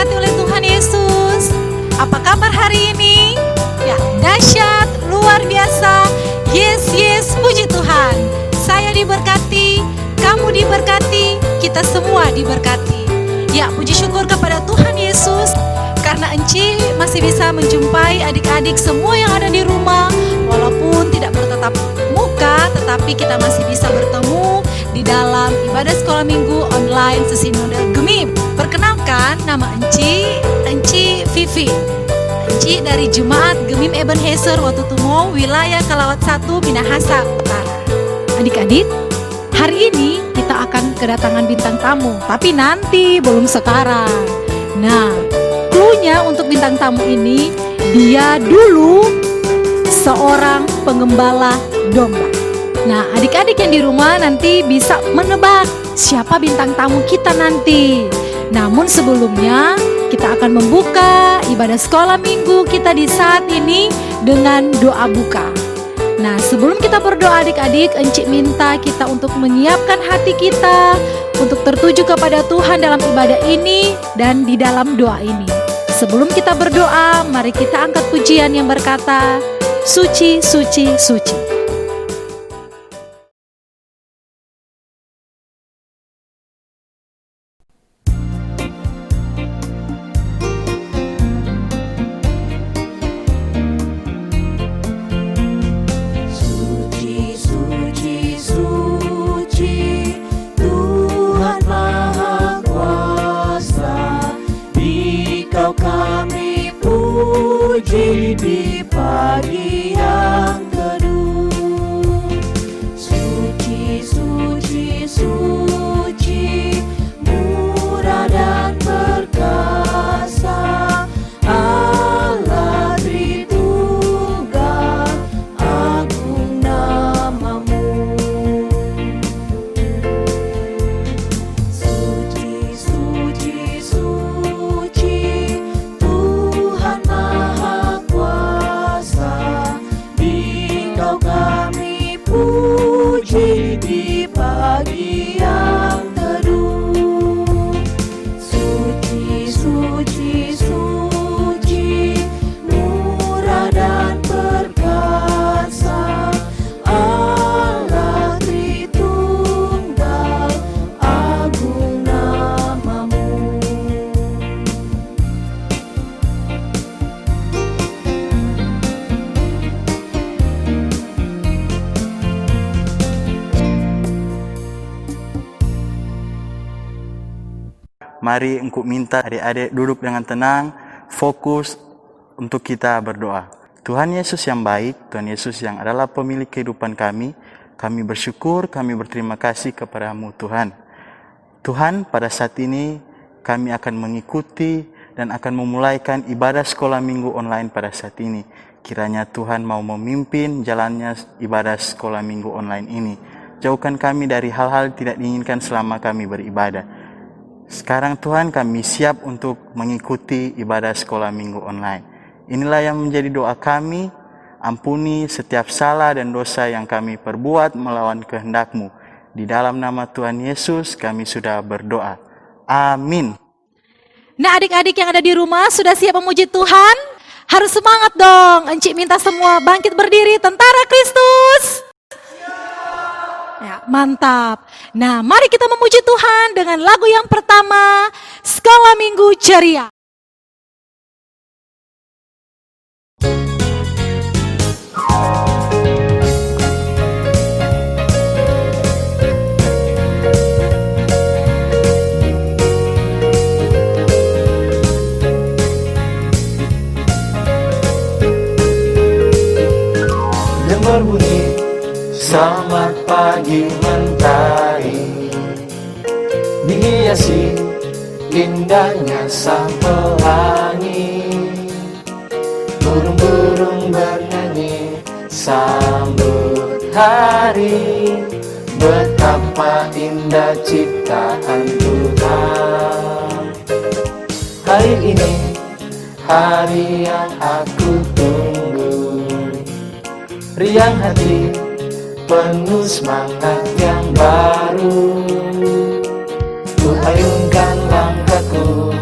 diberkati oleh Tuhan Yesus. Apa kabar hari ini? Ya, dahsyat, luar biasa. Yes, yes, puji Tuhan. Saya diberkati, kamu diberkati, kita semua diberkati. Ya, puji syukur kepada Tuhan Yesus, karena Enci masih bisa menjumpai adik-adik semua yang ada di rumah. Walaupun tidak bertatap muka, tetapi kita masih bisa bertemu di dalam ibadah sekolah minggu online sesi model GEMIM. Perkenalkan, nama Enci Vivi. Enci dari Jemaat GEMIM Ebenezer Watutumo, wilayah Kalawat 1, Minahasa Utara. Adik-adik, hari ini kita akan kedatangan bintang tamu, tapi nanti, belum sekarang. Nah, cluenya untuk bintang tamu ini, dia dulu seorang pengembala domba. Nah, adik-adik yang di rumah nanti bisa menebak siapa bintang tamu kita nanti. Namun sebelumnya, kita akan membuka ibadah sekolah minggu kita di saat ini dengan doa buka. Nah, sebelum kita berdoa adik-adik, Encik minta kita untuk menyiapkan hati kita untuk tertuju kepada Tuhan dalam ibadah ini dan di dalam doa ini. Sebelum kita berdoa, mari kita angkat pujian yang berkata, Suci, suci, suci. Di pagi yang teduh, suci, suci, suci, murah dan perkasa, Allah Tritunggal, agung namamu. Suci, suci, suci, Tuhan Maha kami puji di pagi yang teduh. Suci, suci, suci, murah dan perkasa, Allah Tritunggal, agung namamu. Mari engkau minta adik-adik duduk dengan tenang, fokus untuk kita berdoa. Tuhan Yesus yang baik, Tuhan Yesus yang adalah pemilik kehidupan kami bersyukur, kami berterima kasih kepadamu Tuhan. Tuhan, pada saat ini kami akan mengikuti dan akan memulaikan ibadah sekolah minggu online pada saat ini. Kiranya Tuhan mau memimpin jalannya ibadah sekolah minggu online ini. Jauhkan kami dari hal-hal tidak diinginkan selama kami beribadah. Sekarang Tuhan, kami siap untuk mengikuti ibadah sekolah minggu online. Inilah yang menjadi doa kami, ampuni setiap salah dan dosa yang kami perbuat melawan kehendak-Mu. Di dalam nama Tuhan Yesus kami sudah berdoa. Amin. Nah, adik-adik yang ada di rumah sudah siap memuji Tuhan? Harus semangat dong. Encik minta semua bangkit berdiri, tentara Kristus. Ya, mantap. Nah, mari kita memuji Tuhan dengan lagu yang pertama, Sekolah Minggu Ceria. Yang berbunyi, selamat pagi mentari, dihiasi indahnya sang pelangi, burung-burung bernyanyi sambut hari, betapa indah ciptaan Tuhan. Hari ini hari yang aku tunggu, riang hati penuh semangat yang baru, ku ayunkan langkahku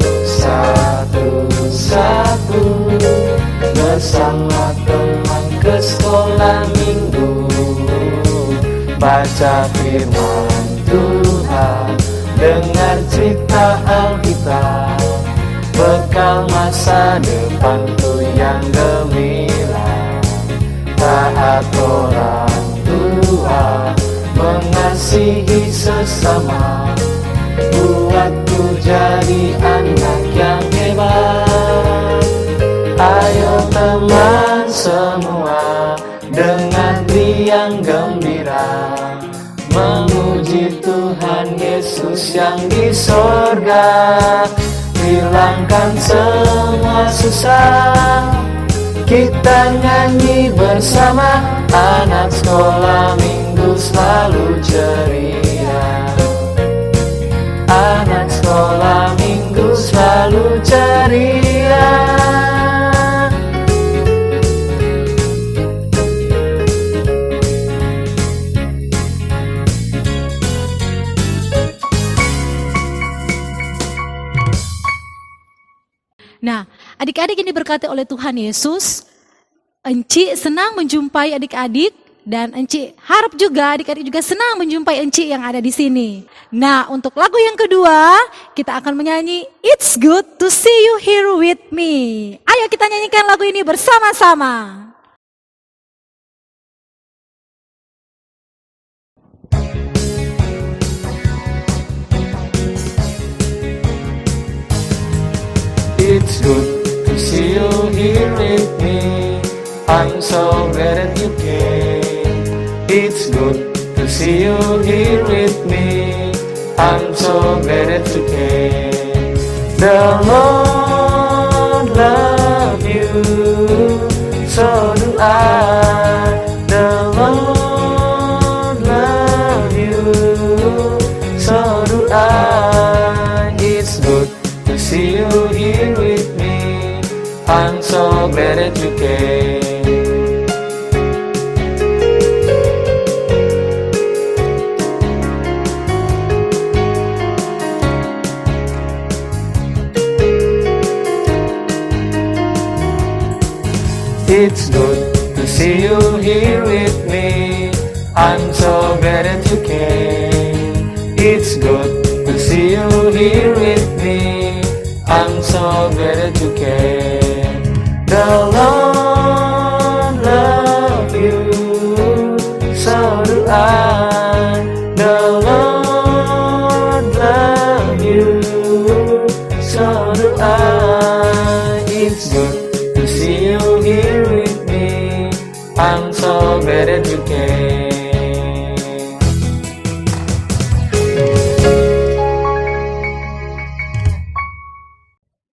bersama teman ke sekolah minggu, baca firman Tuhan, dengar cerita Alkitab, bekal masa depanku yang gemilang. Taat orang tua, mengasihi sesama, buatku jadi anak yang hebat. Ayo teman semua, dengan riang gembira, memuji Tuhan Yesus yang di sorga. Hilangkan semua susah, kita nyanyi bersama, anak sekolah minggu selalu ceria. Anak sekolah minggu selalu ceria. Nah, adik-adik ini diberkati oleh Tuhan Yesus. Enci senang menjumpai adik-adik dan Enci harap juga adik-adik juga senang menjumpai Enci yang ada di sini. Nah, untuk lagu yang kedua kita akan menyanyi It's Good to See You Here With Me. Ayo kita nyanyikan lagu ini bersama-sama. It's good to see you here with me, I'm so glad that you came. It's good to see you here with me, I'm so glad that you came. The Lord love you, so do I. The Lord love you, so do I. It's good to see you here with me, I'm so glad that you came. It's good to see you here with me, I'm so glad that you came. It's good to see you here with me, I'm so glad that you came. The Lord love you, so do I. The Lord love you, so do I. It's good to see you here with me, I'm so glad that you came.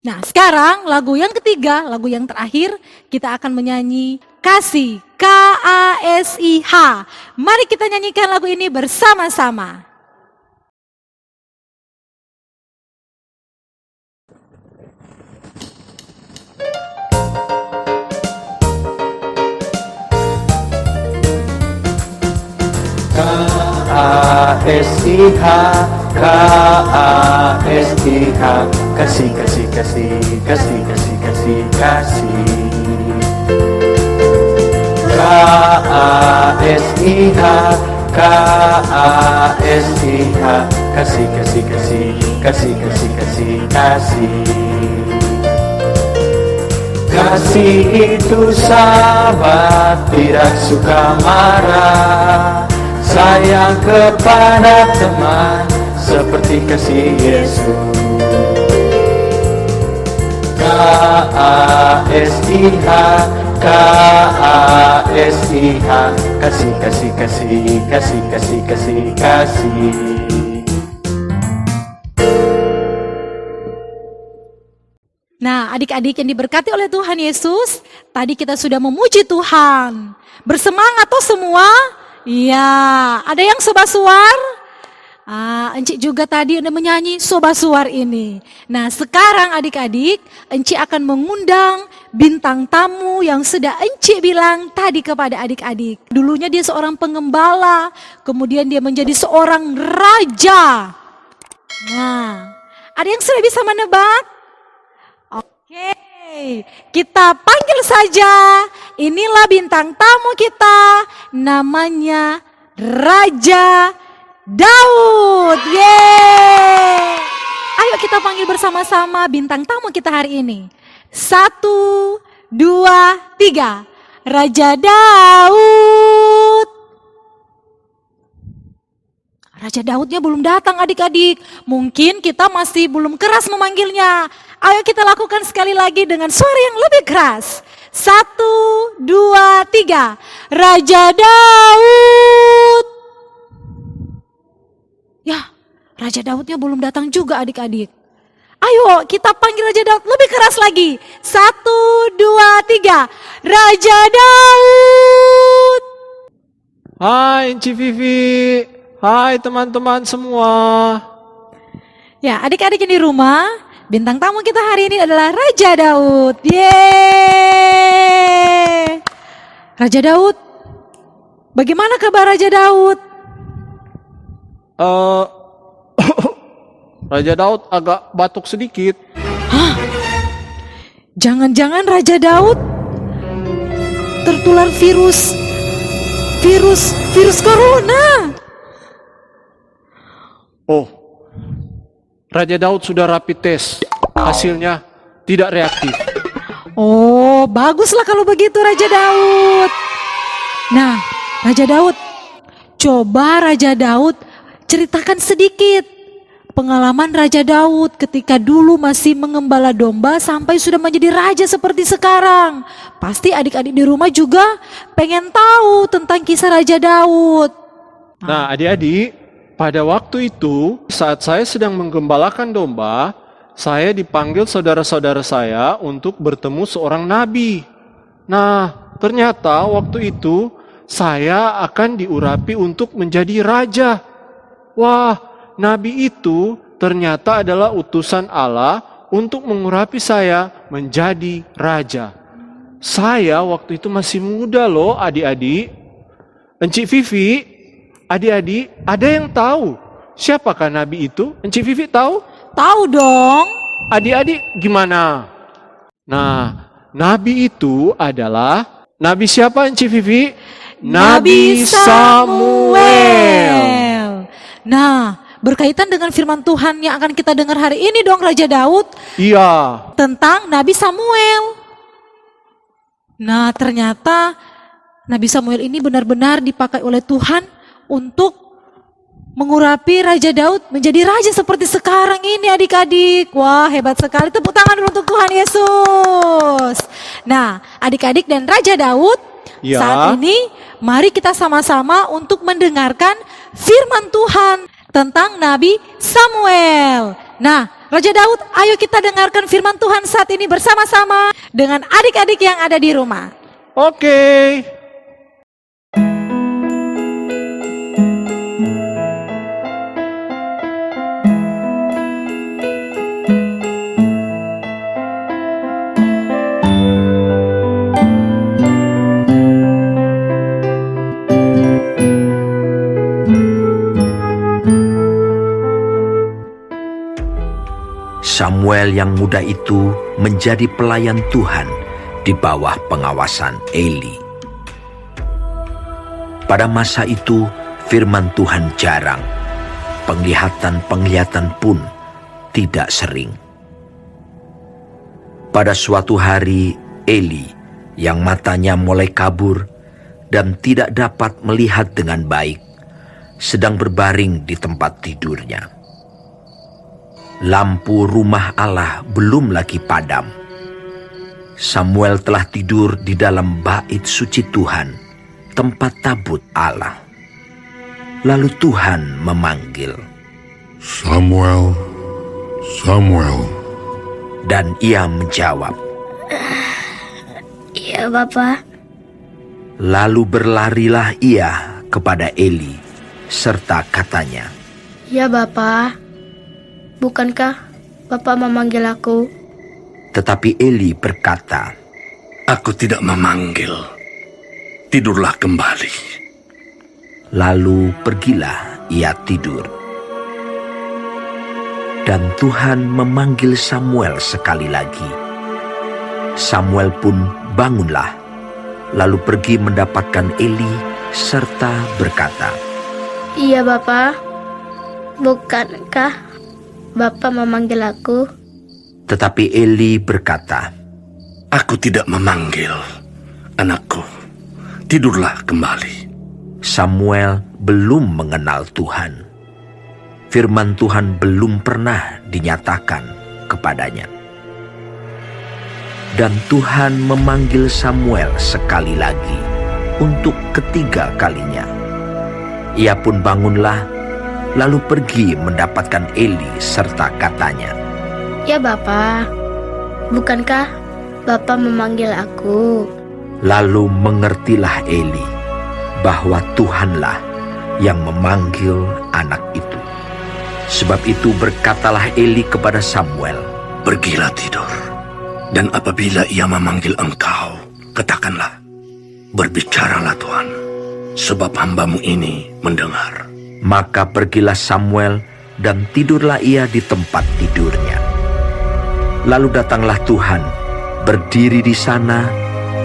Nah, sekarang lagu yang ketiga, lagu yang terakhir, kita akan menyanyi Kasih, K-A-S-I-H. Mari kita nyanyikan lagu ini bersama-sama. K-A-S-I-H, K-A-S-I-H, kasih, kasih, kasih, kasih, kasih, kasih, kasih. K-A-S-I-H, K-A-S-I-H, kasih, kasih, kasih, kasih, kasih, kasih, kasih. Kasih itu sahabat, tidak suka marah, sayang kepada teman seperti kasih Yesus. K-A-S-I-H, K-A-S-I-H, kasih, kasih, kasih, kasih, kasih, kasih, kasih. Nah, adik-adik yang diberkati oleh Tuhan Yesus, tadi kita sudah memuji Tuhan. Bersemangat tuh semua? Iya, ada yang sobasuar? Enci juga tadi udah menyanyi sobasuar ini. Nah, sekarang adik-adik, Enci akan mengundang bintang tamu yang sudah Enci bilang tadi kepada adik-adik. Dulunya dia seorang pengembala, kemudian dia menjadi seorang raja. Nah, ada yang sudah bisa menebak? Oke, Kita panggil saja, inilah bintang tamu kita, namanya Raja Daud. Yeay! Ayo kita panggil bersama-sama bintang tamu kita hari ini. 1, 2, 3. Raja Daud. Raja Daudnya belum datang adik-adik. Mungkin kita masih belum keras memanggilnya. Ayo kita lakukan sekali lagi dengan suara yang lebih keras. 1, 2, 3. Raja Daud. Ya, Raja Daudnya belum datang juga adik-adik. Ayo kita panggil Raja Daud lebih keras lagi. 1, 2, 3. Raja Daud. Hai Enci Vivi, hai teman-teman semua. Ya, adik-adik yang di rumah, bintang tamu kita hari ini adalah Raja Daud. Yeay! Raja Daud, bagaimana kabar Raja Daud? Raja Daud agak batuk sedikit. Jangan-jangan Raja Daud tertular virus corona. Oh, Raja Daud sudah rapid test, hasilnya tidak reaktif. Oh, baguslah kalau begitu Raja Daud. Nah, Raja Daud, coba Raja Daud ceritakan sedikit pengalaman Raja Daud ketika dulu masih mengembala domba sampai sudah menjadi raja seperti sekarang. Pasti adik-adik di rumah juga pengen tahu tentang kisah Raja Daud. Nah adik-adik, pada waktu itu saat saya sedang menggembalakan domba, saya dipanggil saudara-saudara saya untuk bertemu seorang nabi. Nah ternyata waktu itu saya akan diurapi untuk menjadi raja. Wah, nabi itu ternyata adalah utusan Allah untuk mengurapi saya menjadi raja. Saya waktu itu masih muda loh adik-adik. Enci Vivi, adik-adik, ada yang tahu siapakah nabi itu? Enci Vivi tahu? Tahu dong. Adik-adik gimana? Nah, nabi itu adalah nabi siapa Enci Vivi? Nabi Samuel. Nah, berkaitan dengan firman Tuhan yang akan kita dengar hari ini dong Raja Daud. Iya. Tentang Nabi Samuel. Nah, ternyata Nabi Samuel ini benar-benar dipakai oleh Tuhan untuk mengurapi Raja Daud menjadi raja seperti sekarang ini adik-adik. Wah, hebat sekali. Tepuk tangan dulu untuk Tuhan Yesus. Nah, adik-adik dan Raja Daud, Ya. saat ini mari kita sama-sama untuk mendengarkan firman Tuhan tentang Nabi Samuel. Nah, Raja Daud, ayo kita dengarkan firman Tuhan saat ini bersama-sama dengan adik-adik yang ada di rumah. Oke. Samuel yang muda itu menjadi pelayan Tuhan di bawah pengawasan Eli. Pada masa itu firman Tuhan jarang, penglihatan pun tidak sering. Pada suatu hari Eli yang matanya mulai kabur dan tidak dapat melihat dengan baik, sedang berbaring di tempat tidurnya. Lampu rumah Allah belum lagi padam. Samuel telah tidur di dalam bait suci Tuhan, tempat tabut Allah. Lalu Tuhan memanggil, Samuel, Samuel. dan ia menjawab, Iya, Bapak. Lalu berlarilah ia kepada Eli, serta katanya, Ya, Bapak. Bukankah Bapak memanggil aku? Tetapi Eli berkata, Aku tidak memanggil. Tidurlah kembali. Lalu pergilah ia tidur. Dan Tuhan memanggil Samuel sekali lagi. Samuel pun bangunlah, lalu pergi mendapatkan Eli serta berkata, Iya Bapa, bukankah Bapa memanggil aku? Tetapi Eli berkata, Aku tidak memanggil, anakku. Tidurlah kembali. Samuel belum mengenal Tuhan. Firman Tuhan belum pernah dinyatakan kepadanya. Dan Tuhan memanggil Samuel sekali lagi untuk ketiga kalinya. Ia pun bangunlah, lalu pergi mendapatkan Eli serta katanya, Ya Bapa, bukankah Bapa memanggil aku? Lalu mengertilah Eli bahwa Tuhanlah yang memanggil anak itu. Sebab itu berkatalah Eli kepada Samuel, Pergilah tidur. Dan apabila ia memanggil engkau, katakanlah, Berbicaralah Tuhan, sebab hambamu ini mendengar. Maka pergilah Samuel dan tidurlah ia di tempat tidurnya. Lalu datanglah Tuhan, berdiri di sana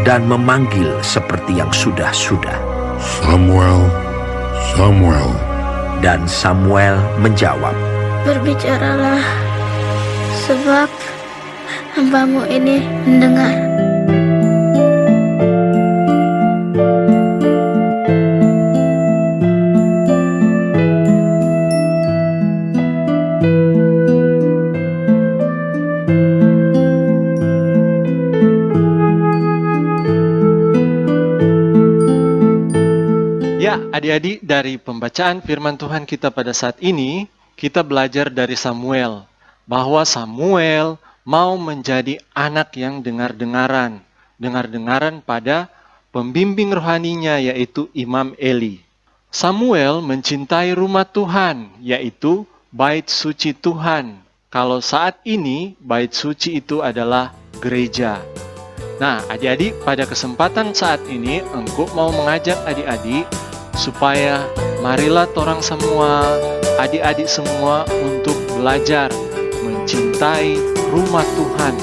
dan memanggil seperti yang sudah-sudah. Samuel, Samuel. Dan Samuel menjawab, Berbicaralah, sebab hambamu ini mendengar. Ya, adik-adik, dari pembacaan firman Tuhan kita pada saat ini, kita belajar dari Samuel, bahwa Samuel mau menjadi anak yang dengar-dengaran pada pembimbing rohaninya, yaitu Imam Eli. Samuel mencintai rumah Tuhan, yaitu bait suci Tuhan. Kalau saat ini, bait suci itu adalah gereja. Nah, adik-adik, pada kesempatan saat ini, engkau mau mengajak adik-adik supaya marilah torang semua, adik-adik semua untuk belajar mencintai rumah Tuhan,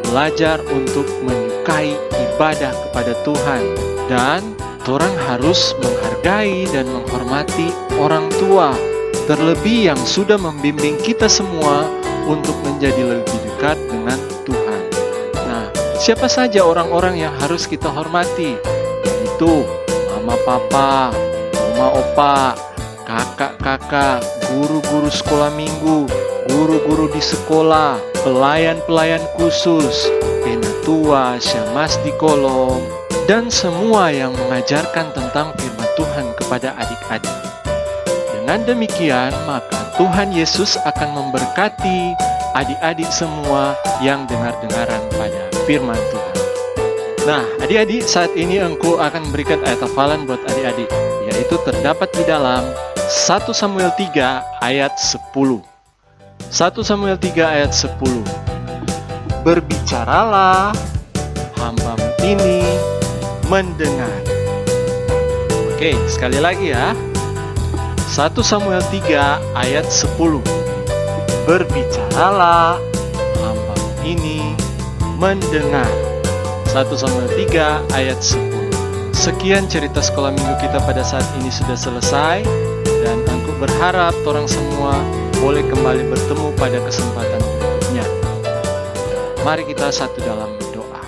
belajar untuk menyukai ibadah kepada Tuhan, dan torang harus menghargai dan menghormati orang tua, terlebih yang sudah membimbing kita semua untuk menjadi lebih dekat dengan Tuhan. Nah, siapa saja orang-orang yang harus kita hormati? Yaitu mama papa, oma opa, kakak-kakak, guru-guru sekolah minggu, guru-guru di sekolah, pelayan-pelayan khusus, penatua, syamas di kolom, dan semua yang mengajarkan tentang firman Tuhan kepada adik-adik. Dengan demikian, maka Tuhan Yesus akan memberkati adik-adik semua yang dengar-dengaran pada firman Tuhan. Nah, adik-adik, saat ini engkau akan memberikan ayat hafalan buat adik-adik, yaitu terdapat di dalam 1 Samuel 3 ayat 10. 1 Samuel 3 ayat 10. Berbicaralah, hambamu ini mendengar. Oke, sekali lagi ya. 1 Samuel 3 ayat 10. Berbicaralah, hambamu ini mendengar. 1 Samuel 3 ayat 10. Sekian cerita sekolah minggu kita pada saat ini sudah selesai, dan aku berharap orang semua boleh kembali bertemu pada kesempatan berikutnya. Mari kita satu dalam doa.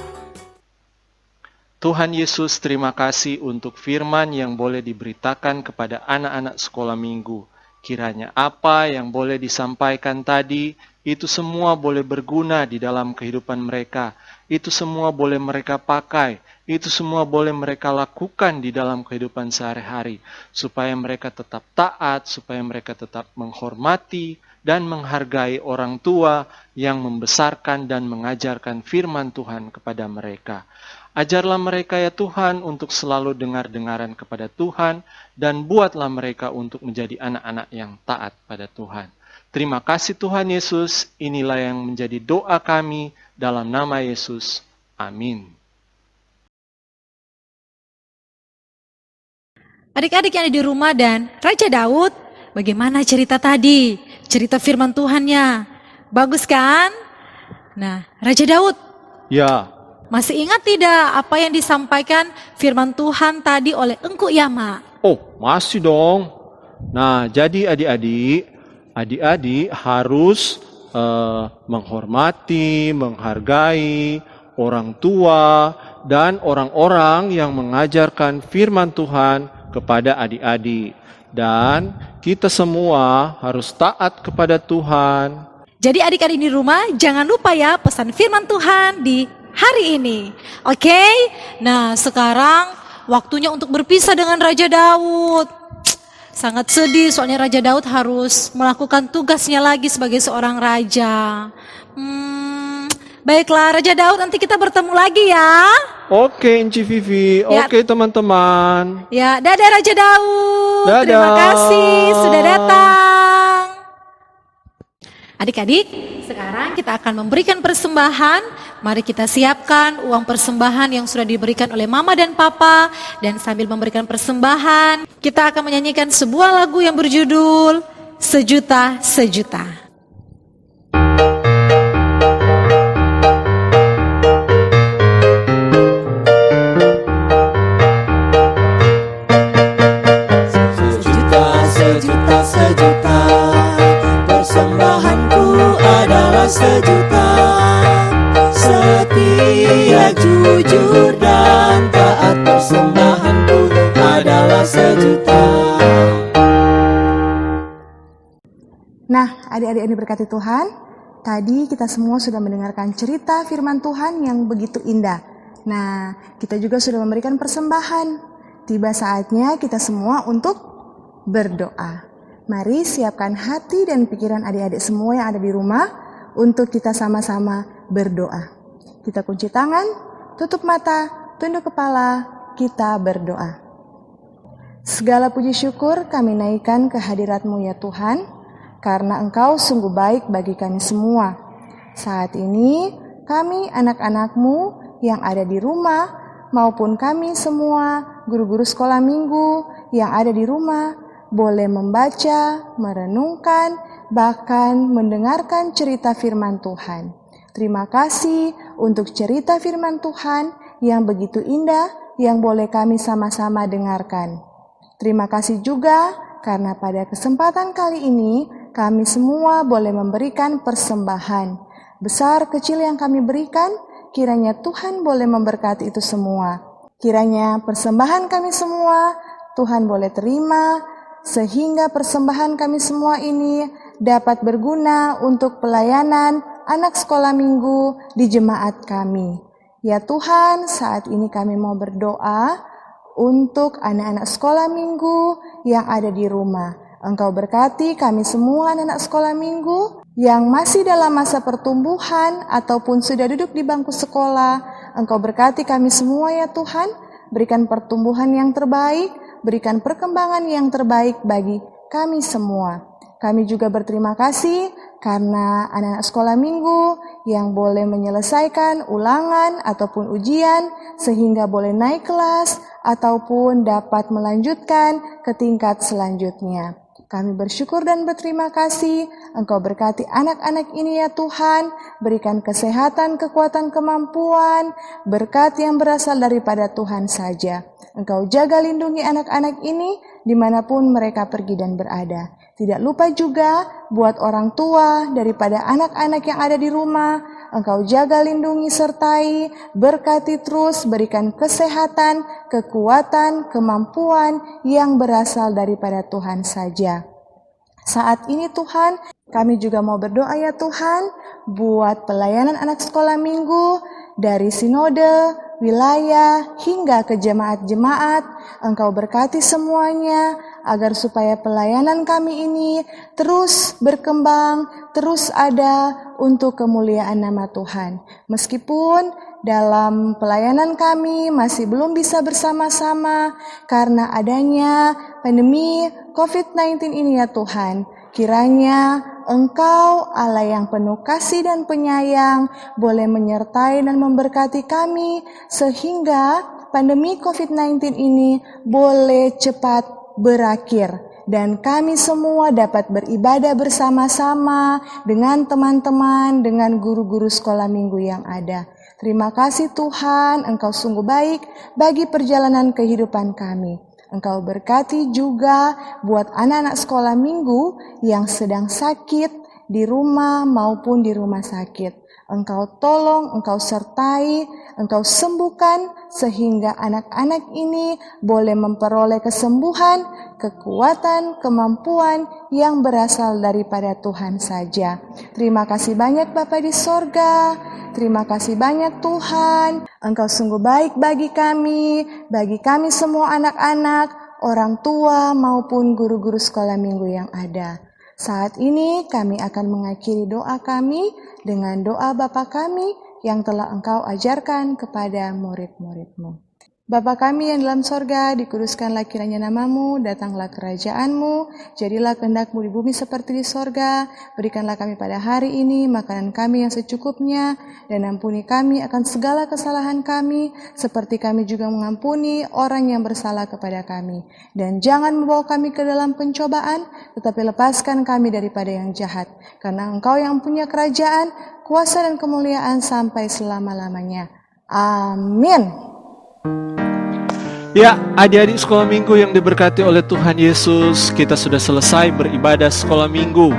Tuhan Yesus, terima kasih untuk firman yang boleh diberitakan kepada anak-anak sekolah minggu. Kiranya apa yang boleh disampaikan tadi, itu semua boleh berguna di dalam kehidupan mereka. Itu semua boleh mereka pakai. Itu semua boleh mereka lakukan di dalam kehidupan sehari-hari. Supaya mereka tetap taat, supaya mereka tetap menghormati dan menghargai orang tua yang membesarkan dan mengajarkan firman Tuhan kepada mereka. Ajarlah mereka ya Tuhan untuk selalu dengar-dengaran kepada Tuhan, dan buatlah mereka untuk menjadi anak-anak yang taat pada Tuhan. Terima kasih Tuhan Yesus, inilah yang menjadi doa kami dalam nama Yesus. Amin. Adik-adik yang ada di rumah dan Raja Daud, bagaimana cerita tadi? Cerita firman Tuhannya. Bagus kan? Nah, Raja Daud, Ya, Masih ingat tidak apa yang disampaikan firman Tuhan tadi oleh Engku Yama? Oh, masih dong. Nah, jadi adik-adik harus menghormati, menghargai orang tua dan orang-orang yang mengajarkan firman Tuhan kepada adik-adik. Dan kita semua harus taat kepada Tuhan. Jadi adik-adik di rumah jangan lupa ya pesan firman Tuhan di hari ini. Oke? Nah, sekarang waktunya untuk berpisah dengan Raja Daud. Sangat sedih soalnya Raja Daud harus melakukan tugasnya lagi sebagai seorang raja. Baiklah Raja Daud, nanti kita bertemu lagi ya. Oke, Inci Vivi. Ya. Oke, teman-teman. Ya, dadah Raja Daud. Dadah. Terima kasih sudah datang. Adik-adik, sekarang kita akan memberikan persembahan. Mari kita siapkan uang persembahan yang sudah diberikan oleh Mama dan Papa. Dan sambil memberikan persembahan, kita akan menyanyikan sebuah lagu yang berjudul Sejuta Sejuta. Sejuta, sejuta, persembahanku adalah sejuta. Setia, jujur dan taat, persembahanku adalah sejuta. Nah, adik-adik yang diberkati Tuhan, tadi kita semua sudah mendengarkan cerita firman Tuhan yang begitu indah. Nah, kita juga sudah memberikan persembahan. Tiba saatnya kita semua untuk berdoa. Mari siapkan hati dan pikiran adik-adik semua yang ada di rumah untuk kita sama-sama berdoa. Kita kunci tangan, tutup mata, tunduk kepala, kita berdoa. Segala puji syukur kami naikkan ke hadirat-Mu ya Tuhan, karena Engkau sungguh baik bagi kami semua. Saat ini kami anak-anak-Mu yang ada di rumah, maupun kami semua guru-guru sekolah minggu yang ada di rumah, boleh membaca, merenungkan, bahkan mendengarkan cerita firman Tuhan. Terima kasih untuk cerita firman Tuhan yang begitu indah yang boleh kami sama-sama dengarkan. Terima kasih juga karena pada kesempatan kali ini kami semua boleh memberikan persembahan. Besar kecil yang kami berikan, kiranya Tuhan boleh memberkati itu semua. Kiranya persembahan kami semua Tuhan boleh terima, sehingga persembahan kami semua ini dapat berguna untuk pelayanan anak sekolah minggu di jemaat kami. Ya Tuhan, saat ini kami mau berdoa untuk anak-anak sekolah minggu yang ada di rumah. Engkau berkati kami semua anak-anak sekolah minggu yang masih dalam masa pertumbuhan ataupun sudah duduk di bangku sekolah. Engkau berkati kami semua ya Tuhan, berikan pertumbuhan yang terbaik, berikan perkembangan yang terbaik bagi kami semua. Kami juga berterima kasih karena anak-anak sekolah minggu yang boleh menyelesaikan ulangan ataupun ujian sehingga boleh naik kelas ataupun dapat melanjutkan ke tingkat selanjutnya. Kami bersyukur dan berterima kasih. Engkau berkati anak-anak ini ya Tuhan, berikan kesehatan, kekuatan, kemampuan, berkat yang berasal daripada Tuhan saja. Engkau jaga lindungi anak-anak ini dimanapun mereka pergi dan berada. Tidak lupa juga buat orang tua daripada anak-anak yang ada di rumah. Engkau jaga lindungi sertai, berkati terus, berikan kesehatan, kekuatan, kemampuan yang berasal daripada Tuhan saja. Saat ini Tuhan, kami juga mau berdoa ya Tuhan, buat pelayanan anak sekolah minggu, dari sinode, wilayah, hingga ke jemaat-jemaat. Engkau berkati semuanya, agar supaya pelayanan kami ini terus berkembang, terus ada untuk kemuliaan nama Tuhan. Meskipun dalam pelayanan kami masih belum bisa bersama-sama karena adanya pandemi COVID-19 ini ya Tuhan, kiranya Engkau Allah yang penuh kasih dan penyayang boleh menyertai dan memberkati kami sehingga pandemi COVID-19 ini boleh cepat berakhir dan kami semua dapat beribadah bersama-sama dengan teman-teman, dengan guru-guru sekolah minggu yang ada. Terima kasih Tuhan, Engkau sungguh baik bagi perjalanan kehidupan kami. Engkau berkati juga buat anak-anak sekolah minggu yang sedang sakit di rumah maupun di rumah sakit. Engkau tolong, Engkau sertai, Engkau sembuhkan sehingga anak-anak ini boleh memperoleh kesembuhan, kekuatan, kemampuan yang berasal daripada Tuhan saja. Terima kasih banyak Bapa di sorga. Terima kasih banyak Tuhan. Engkau sungguh baik bagi kami semua anak-anak, orang tua maupun guru-guru sekolah minggu yang ada. Saat ini kami akan mengakhiri doa kami dengan doa Bapa kami yang telah Engkau ajarkan kepada murid-murid-Mu. Bapa kami yang dalam sorga, dikuduskanlah kiranya namamu, datanglah kerajaan-Mu, jadilah kehendak-Mu di bumi seperti di sorga. Berikanlah kami pada hari ini makanan kami yang secukupnya, dan ampuni kami akan segala kesalahan kami, seperti kami juga mengampuni orang yang bersalah kepada kami. Dan jangan membawa kami ke dalam pencobaan, tetapi lepaskan kami daripada yang jahat. Karena Engkau yang punya kerajaan, kuasa dan kemuliaan sampai selama-lamanya. Amin. Ya, adik-adik sekolah minggu yang diberkati oleh Tuhan Yesus, kita sudah selesai beribadah sekolah minggu.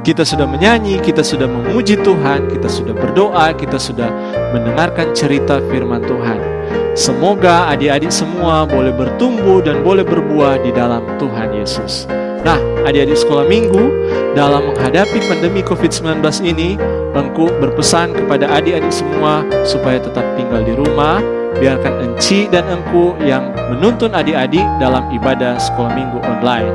Kita sudah menyanyi, kita sudah memuji Tuhan, kita sudah berdoa, kita sudah mendengarkan cerita firman Tuhan. Semoga adik-adik semua boleh bertumbuh dan boleh berbuah di dalam Tuhan Yesus. Nah, adik-adik sekolah minggu, dalam menghadapi pandemi COVID-19 ini, Engku berpesan kepada adik-adik semua supaya tetap tinggal di rumah. Biarkan Enci dan Engku yang menuntun adik-adik dalam ibadah sekolah minggu online.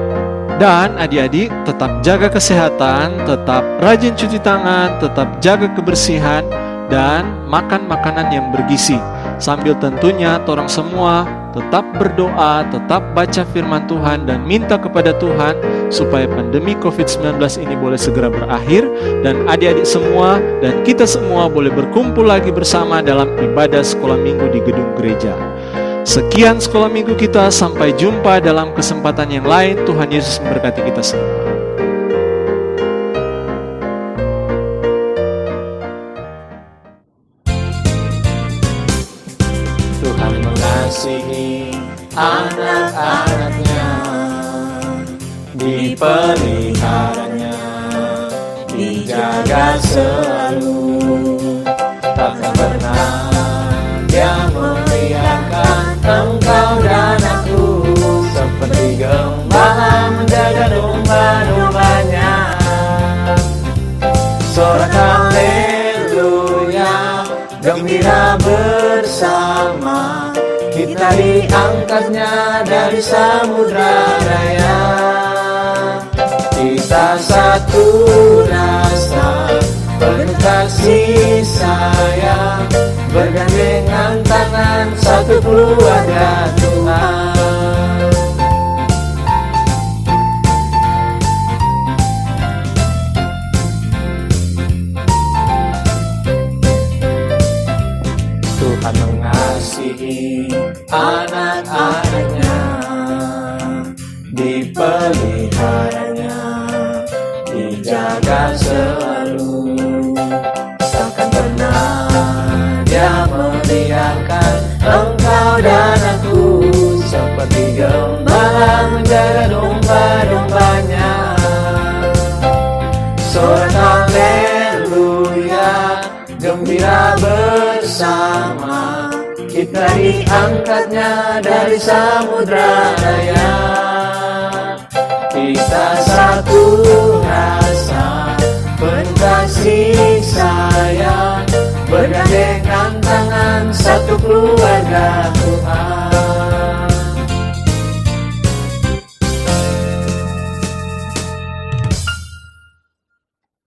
Dan adik-adik tetap jaga kesehatan, tetap rajin cuci tangan, tetap jaga kebersihan, dan makan makanan yang bergizi. Sambil tentunya orang semua tetap berdoa, tetap baca firman Tuhan, dan minta kepada Tuhan supaya pandemi COVID-19 ini boleh segera berakhir, dan adik-adik semua dan kita semua boleh berkumpul lagi bersama dalam ibadah sekolah minggu di gedung gereja. Sekian sekolah minggu kita, sampai jumpa dalam kesempatan yang lain. Tuhan Yesus memberkati kita semua. Tuhan mengasihi anak-anaknya, dipeliharanya, dijaga selalu. Takkan pernah Dia membiarkan engkau dan aku, seperti gembala menjaga domba-dombanya. Sorak haleluya, gembira bersama, kita diangkatnya dari samudra raya. Kita satu rasa, penuh kasih sayang, bergandengan tangan, satu keluarga Tuhan. Tuhan mengasihi anak-anaknya, dipeliharanya, dijaga selalu. Takkan pernah Dia membiarkan engkau dan aku, seperti gembala menjaga domba-dombanya. Sorak haleluya, gembira bersama, kita diangkatnya dari samudra raya. Kita satu rasa, penuh kasih sayang, bergandengan tangan, satu keluarga Tuhan.